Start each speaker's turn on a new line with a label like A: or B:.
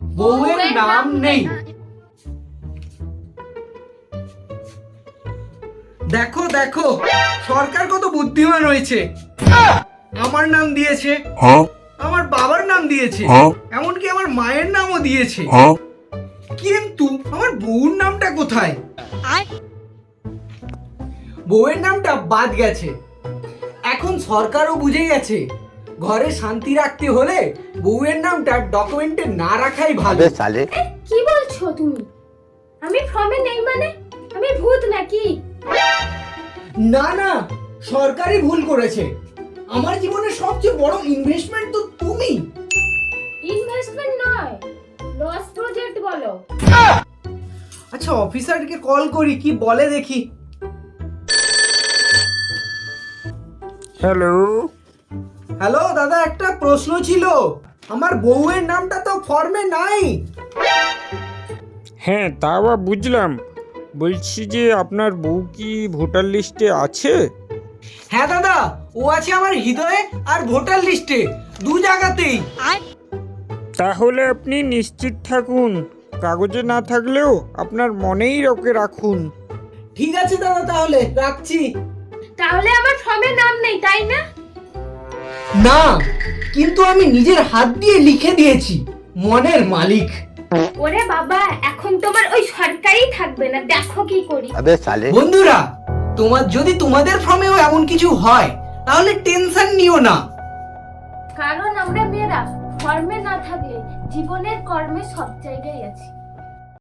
A: বউয়ের নাম নেই। দেখো দেখো সরকার কত বুদ্ধিমান হয়েছে। আমার নাম দিয়েছে, আমার বাবার নাম দিয়েছে, এমনকি আমার মায়ের নামও দিয়েছে, কিন্তু আমার বউর নামটা কোথায়? বউয়ের নামটা বাদ গেছে। এখন সরকারও বুঝে গেছে ঘরে শান্তি রাখতে হলে বউয়ের নামটা ডকুমেন্টে না রাখাই ভালো।
B: কি বলছো তুমি? আমি ফর্মে নেই মানে আমি ভূত নাকি?
A: না না, সরকারই ভুল করেছে। আমার জীবনের সবচেয়ে বড় ইনভেস্টমেন্ট তো তুমি।
B: ইনভেস্টমেন্ট নয়, লস প্রজেক্ট বলো।
A: আচ্ছা অফিসারকে কল করি, কি বলে দেখি।
C: হ্যালো।
A: হ্যালো দাদা, একটা প্রশ্ন ছিল। আমার বউয়ের নামটা তো ফর্মে নাই।
C: হ্যাঁ তা বা বুঝলাম, বলছি যে আপনার বউ কি ভোটার লিস্টে আছে?
A: হ্যাঁ দাদা, ও আছে আমার হৃদয়ে আর ভোটার লিস্টে, দু জায়গাতেই।
C: তাহলে আপনি নিশ্চিত থাকুন, কাগজে না থাকলেও আপনার মনেই ওকে রাখুন।
A: ঠিক আছে দাদা, তাহলে রাখছি।
B: তাহলে আমার ফর্মে নাম নেই তাই না?
A: না, কিন্তু আমি নিজের হাত দিয়ে লিখে দিয়েছি, মনের মালিক।
B: ওরে বাবা, এখন তোমার ওই সরকারই থাকবে না, দেখো কি করি।
A: বন্ধুরা, যদি তোমাদের ফর্মেও এমন কিছু হয় তাহলে টেনশন নিও না।
B: কারণ আমরা মেয়েরা ফর্মে না থাকলে জীবনের কর্মে সব জায়গায় আছি।